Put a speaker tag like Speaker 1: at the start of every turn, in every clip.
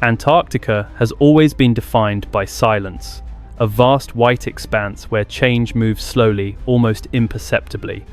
Speaker 1: Antarctica has always been defined by silence, a vast white expanse where change moves slowly, almost imperceptibly.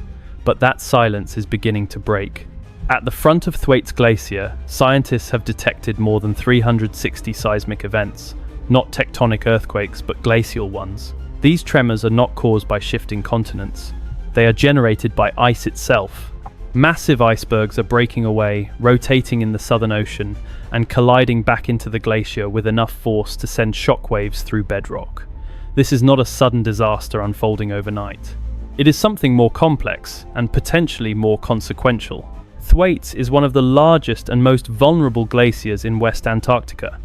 Speaker 1: But that silence is beginning to break. At the front of Thwaites Glacier, scientists have detected more than 360 seismic events, not tectonic earthquakes but glacial ones. These tremors are not caused by shifting continents. They are generated by ice itself. Massive icebergs are breaking away, rotating in the Southern Ocean, and colliding back into the glacier with enough force to send shockwaves through bedrock. This is not a sudden disaster unfolding overnight. It is something more complex and potentially more consequential. Thwaites is one of the largest and most vulnerable glaciers in West Antarctica.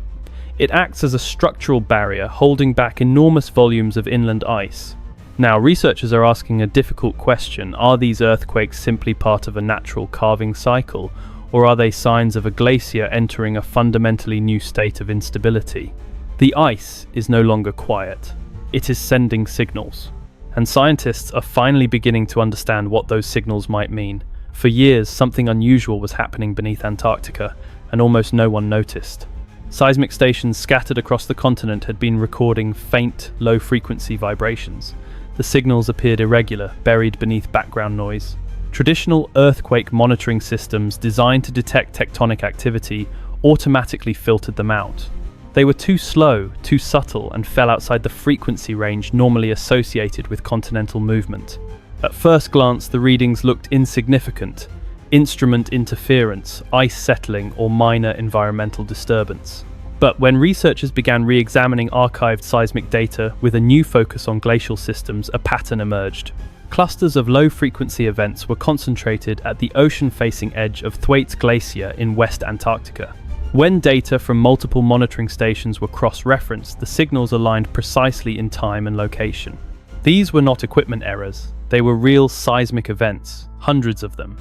Speaker 1: It acts as a structural barrier holding back enormous volumes of inland ice. Now, researchers are asking a difficult question: are these earthquakes simply part of a natural calving cycle, or are they signs of a glacier entering a fundamentally new state of instability? The ice is no longer quiet. It is sending signals. And scientists are finally beginning to understand what those signals might mean. For years, something unusual was happening beneath Antarctica, and almost no one noticed. Seismic stations scattered across the continent had been recording faint, low-frequency vibrations. The signals appeared irregular, buried beneath background noise. Traditional earthquake monitoring systems designed to detect tectonic activity automatically filtered them out. They were too slow, too subtle, and fell outside the frequency range normally associated with continental movement. At first glance, the readings looked insignificant: instrument interference, ice settling, or minor environmental disturbance. But when researchers began re-examining archived seismic data with a new focus on glacial systems, a pattern emerged. Clusters of low-frequency events were concentrated at the ocean-facing edge of Thwaites Glacier in West Antarctica. When data from multiple monitoring stations were cross-referenced, the signals aligned precisely in time and location. These were not equipment errors. They were real seismic events, hundreds of them.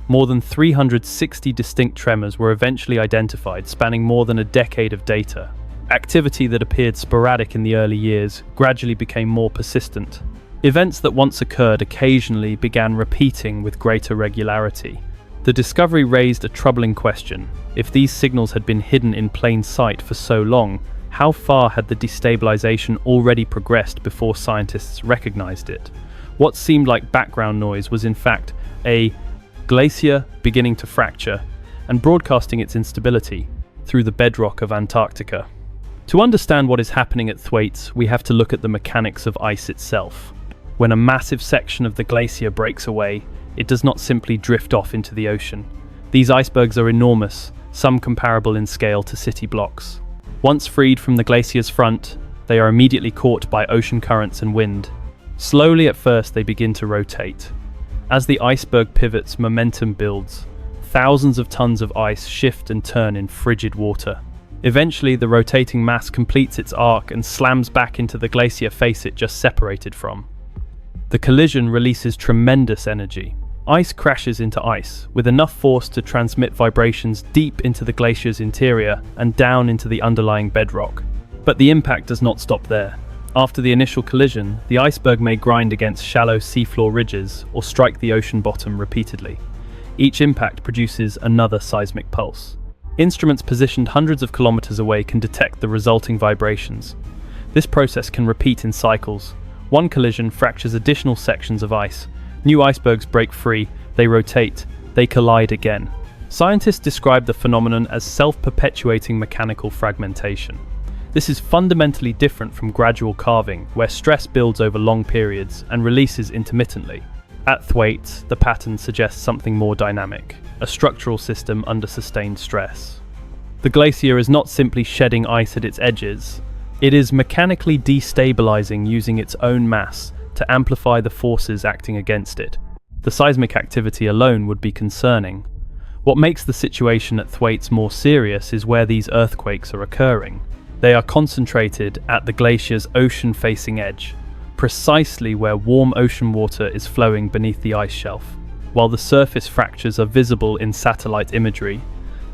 Speaker 1: More than 360 distinct tremors were eventually identified, spanning more than a decade of data. Activity that appeared sporadic in the early years gradually became more persistent. Events that once occurred occasionally began repeating with greater regularity. The discovery raised a troubling question. If these signals had been hidden in plain sight for so long, how far had the destabilization already progressed before scientists recognized it? What seemed like background noise was in fact a glacier beginning to fracture and broadcasting its instability through the bedrock of Antarctica. To understand what is happening at Thwaites, we have to look at the mechanics of ice itself. When a massive section of the glacier breaks away, it does not simply drift off into the ocean. These icebergs are enormous, some comparable in scale to city blocks. Once freed from the glacier's front, they are immediately caught by ocean currents and wind. Slowly at first, they begin to rotate. As the iceberg pivots, momentum builds. Thousands of tons of ice shift and turn in frigid water. Eventually, the rotating mass completes its arc and slams back into the glacier face it just separated from. The collision releases tremendous energy. Ice crashes into ice, with enough force to transmit vibrations deep into the glacier's interior and down into the underlying bedrock. But the impact does not stop there. After the initial collision, the iceberg may grind against shallow seafloor ridges or strike the ocean bottom repeatedly. Each impact produces another seismic pulse. Instruments positioned hundreds of kilometers away can detect the resulting vibrations. This process can repeat in cycles. One collision fractures additional sections of ice. New icebergs break free, they rotate, they collide again. Scientists describe the phenomenon as self-perpetuating mechanical fragmentation. This is fundamentally different from gradual calving, where stress builds over long periods and releases intermittently. At Thwaites, the pattern suggests something more dynamic, a structural system under sustained stress. The glacier is not simply shedding ice at its edges, it is mechanically destabilizing using its own mass to amplify the forces acting against it. The seismic activity alone would be concerning. What makes the situation at Thwaites more serious is where these earthquakes are occurring. They are concentrated at the glacier's ocean-facing edge, precisely where warm ocean water is flowing beneath the ice shelf. While the surface fractures are visible in satellite imagery,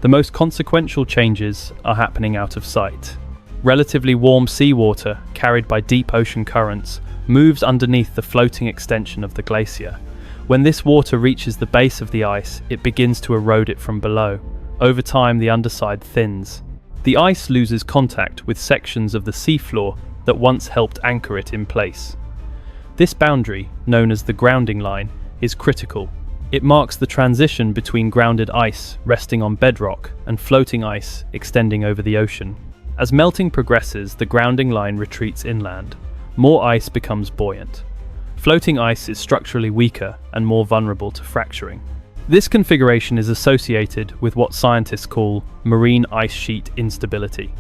Speaker 1: the most consequential changes are happening out of sight. Relatively warm seawater, carried by deep ocean currents, moves underneath the floating extension of the glacier. When this water reaches the base of the ice, it begins to erode it from below. Over time, the underside thins. The ice loses contact with sections of the seafloor that once helped anchor it in place. This boundary, known as the grounding line, is critical. It marks the transition between grounded ice resting on bedrock and floating ice extending over the ocean. As melting progresses, the grounding line retreats inland. More ice becomes buoyant. Floating ice is structurally weaker and more vulnerable to fracturing. This configuration is associated with what scientists call marine ice sheet instability.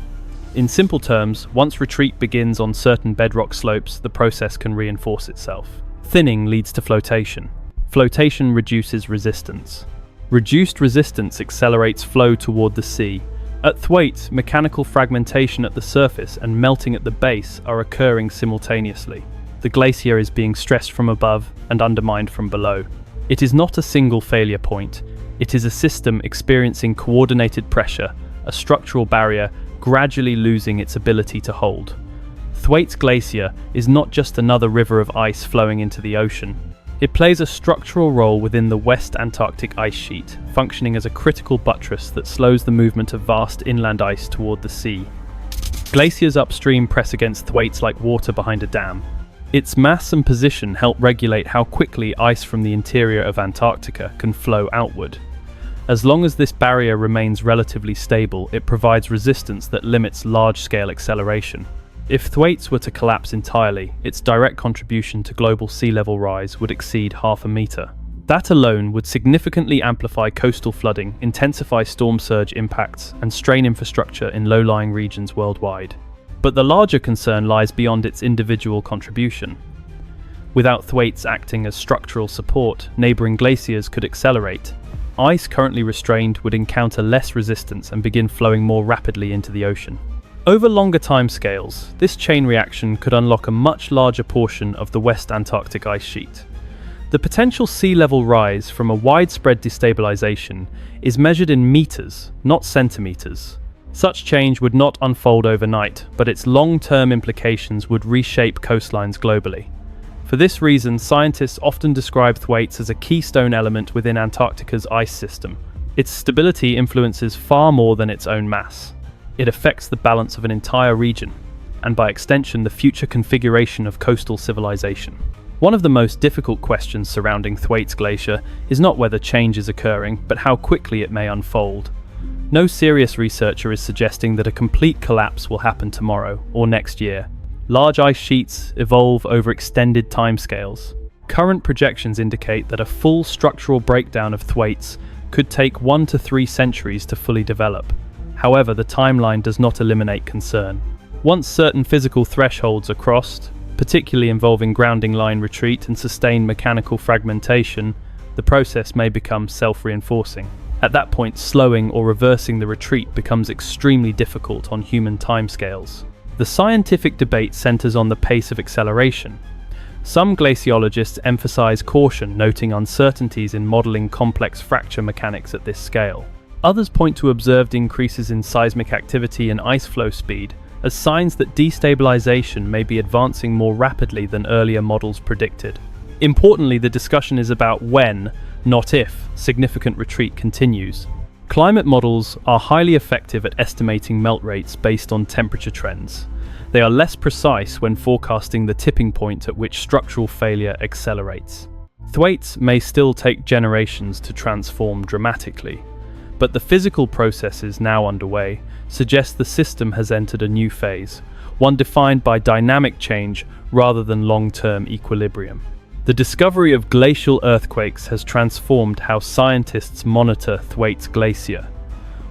Speaker 1: In simple terms, once retreat begins on certain bedrock slopes, the process can reinforce itself. Thinning leads to flotation. Flotation reduces resistance. Reduced resistance accelerates flow toward the sea. At Thwaites, mechanical fragmentation at the surface and melting at the base are occurring simultaneously. The glacier is being stressed from above and undermined from below. It is not a single failure point. It is a system experiencing coordinated pressure, a structural barrier gradually losing its ability to hold. Thwaites Glacier is not just another river of ice flowing into the ocean. It plays a structural role within the West Antarctic Ice Sheet, functioning as a critical buttress that slows the movement of vast inland ice toward the sea. Glaciers upstream press against Thwaites like water behind a dam. Its mass and position help regulate how quickly ice from the interior of Antarctica can flow outward. As long as this barrier remains relatively stable, it provides resistance that limits large-scale acceleration. If Thwaites were to collapse entirely, its direct contribution to global sea level rise would exceed 0.5 meter. That alone would significantly amplify coastal flooding, intensify storm surge impacts, and strain infrastructure in low-lying regions worldwide. But the larger concern lies beyond its individual contribution. Without Thwaites acting as structural support, neighbouring glaciers could accelerate. Ice currently restrained would encounter less resistance and begin flowing more rapidly into the ocean. Over longer timescales, this chain reaction could unlock a much larger portion of the West Antarctic Ice Sheet. The potential sea level rise from a widespread destabilization is measured in meters, not centimeters. Such change would not unfold overnight, but its long-term implications would reshape coastlines globally. For this reason, scientists often describe Thwaites as a keystone element within Antarctica's ice system. Its stability influences far more than its own mass. It affects the balance of an entire region, and by extension the future configuration of coastal civilization. One of the most difficult questions surrounding Thwaites Glacier is not whether change is occurring, but how quickly it may unfold. No serious researcher is suggesting that a complete collapse will happen tomorrow or next year. Large ice sheets evolve over extended timescales. Current projections indicate that a full structural breakdown of Thwaites could take 1 to 3 centuries to fully develop. However, the timeline does not eliminate concern. Once certain physical thresholds are crossed, particularly involving grounding line retreat and sustained mechanical fragmentation, the process may become self-reinforcing. At that point, slowing or reversing the retreat becomes extremely difficult on human timescales. The scientific debate centers on the pace of acceleration. Some glaciologists emphasize caution, noting uncertainties in modeling complex fracture mechanics at this scale. Others point to observed increases in seismic activity and ice flow speed as signs that destabilization may be advancing more rapidly than earlier models predicted. Importantly, the discussion is about when, not if, significant retreat continues. Climate models are highly effective at estimating melt rates based on temperature trends. They are less precise when forecasting the tipping point at which structural failure accelerates. Thwaites may still take generations to transform dramatically, but the physical processes now underway suggest the system has entered a new phase, one defined by dynamic change rather than long-term equilibrium. The discovery of glacial earthquakes has transformed how scientists monitor Thwaites Glacier.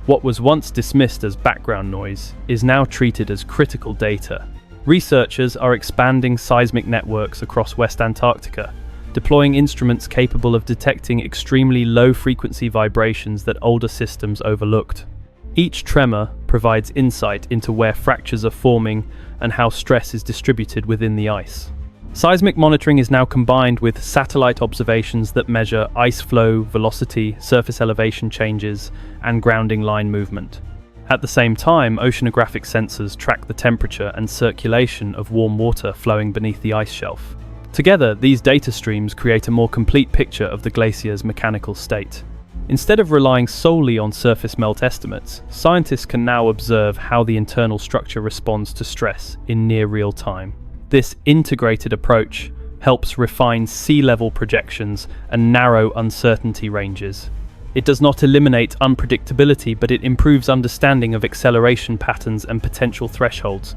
Speaker 1: What was once dismissed as background noise is now treated as critical data. Researchers are expanding seismic networks across West Antarctica, deploying instruments capable of detecting extremely low-frequency vibrations that older systems overlooked. Each tremor provides insight into where fractures are forming and how stress is distributed within the ice. Seismic monitoring is now combined with satellite observations that measure ice flow, velocity, surface elevation changes, and grounding line movement. At the same time, oceanographic sensors track the temperature and circulation of warm water flowing beneath the ice shelf. Together, these data streams create a more complete picture of the glacier's mechanical state. Instead of relying solely on surface melt estimates, scientists can now observe how the internal structure responds to stress in near real time. This integrated approach helps refine sea level projections and narrow uncertainty ranges. It does not eliminate unpredictability, but it improves understanding of acceleration patterns and potential thresholds.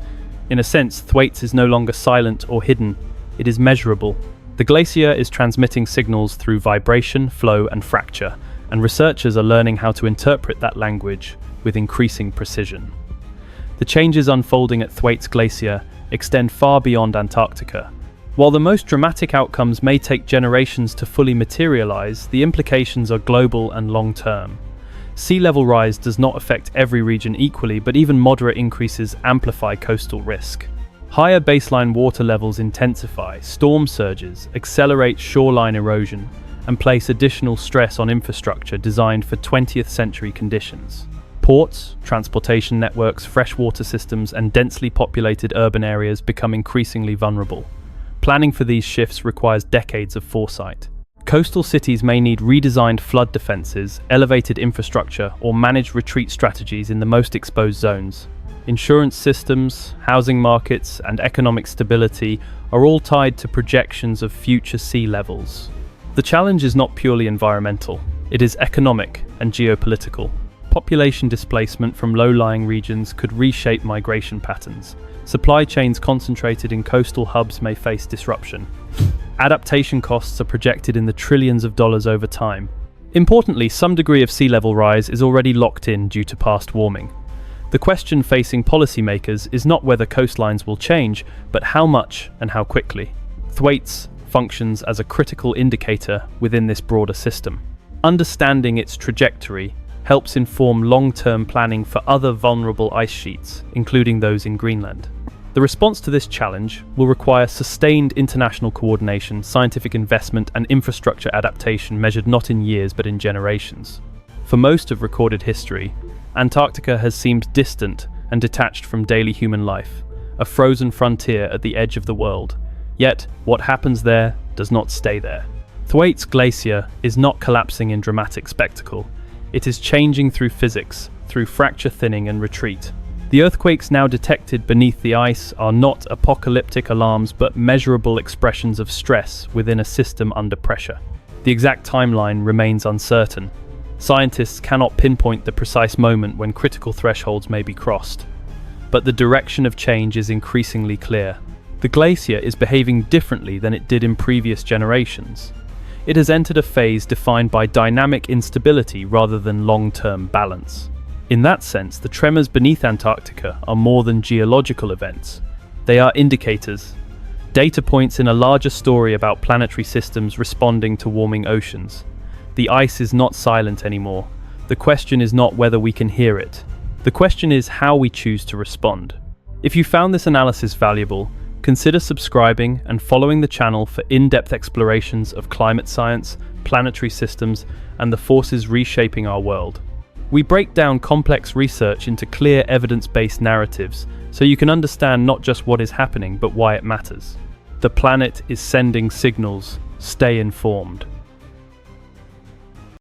Speaker 1: In a sense, Thwaites is no longer silent or hidden, it is measurable. The glacier is transmitting signals through vibration, flow, and fracture, and researchers are learning how to interpret that language with increasing precision. The changes unfolding at Thwaites Glacier extend far beyond Antarctica. While the most dramatic outcomes may take generations to fully materialize, the implications are global and long-term. Sea level rise does not affect every region equally, but even moderate increases amplify coastal risk. Higher baseline water levels intensify storm surges, accelerate shoreline erosion, and place additional stress on infrastructure designed for 20th century conditions. Ports, transportation networks, freshwater systems, and densely populated urban areas become increasingly vulnerable. Planning for these shifts requires decades of foresight. Coastal cities may need redesigned flood defenses, elevated infrastructure, or managed retreat strategies in the most exposed zones. Insurance systems, housing markets, and economic stability are all tied to projections of future sea levels. The challenge is not purely environmental, it is economic and geopolitical. Population displacement from low-lying regions could reshape migration patterns. Supply chains concentrated in coastal hubs may face disruption. Adaptation costs are projected in the trillions of dollars over time. Importantly, some degree of sea level rise is already locked in due to past warming. The question facing policymakers is not whether coastlines will change, but how much and how quickly. Thwaites functions as a critical indicator within this broader system. Understanding its trajectory helps inform long-term planning for other vulnerable ice sheets, including those in Greenland. The response to this challenge will require sustained international coordination, scientific investment, and infrastructure adaptation measured not in years but in generations. For most of recorded history, Antarctica has seemed distant and detached from daily human life, a frozen frontier at the edge of the world. Yet, what happens there does not stay there. Thwaites Glacier is not collapsing in dramatic spectacle. It is changing through physics, through fracture thinning and retreat. The earthquakes now detected beneath the ice are not apocalyptic alarms but measurable expressions of stress within a system under pressure. The exact timeline remains uncertain. Scientists cannot pinpoint the precise moment when critical thresholds may be crossed. But the direction of change is increasingly clear. The glacier is behaving differently than it did in previous generations. It has entered a phase defined by dynamic instability rather than long-term balance. In that sense, the tremors beneath Antarctica are more than geological events. They are indicators, data points in a larger story about planetary systems responding to warming oceans. The ice is not silent anymore. The question is not whether we can hear it. The question is how we choose to respond. If you found this analysis valuable, consider subscribing and following the channel for in-depth explorations of climate science, planetary systems, and the forces reshaping our world. We break down complex research into clear evidence-based narratives so you can understand not just what is happening but why it matters. The planet is sending signals. Stay informed.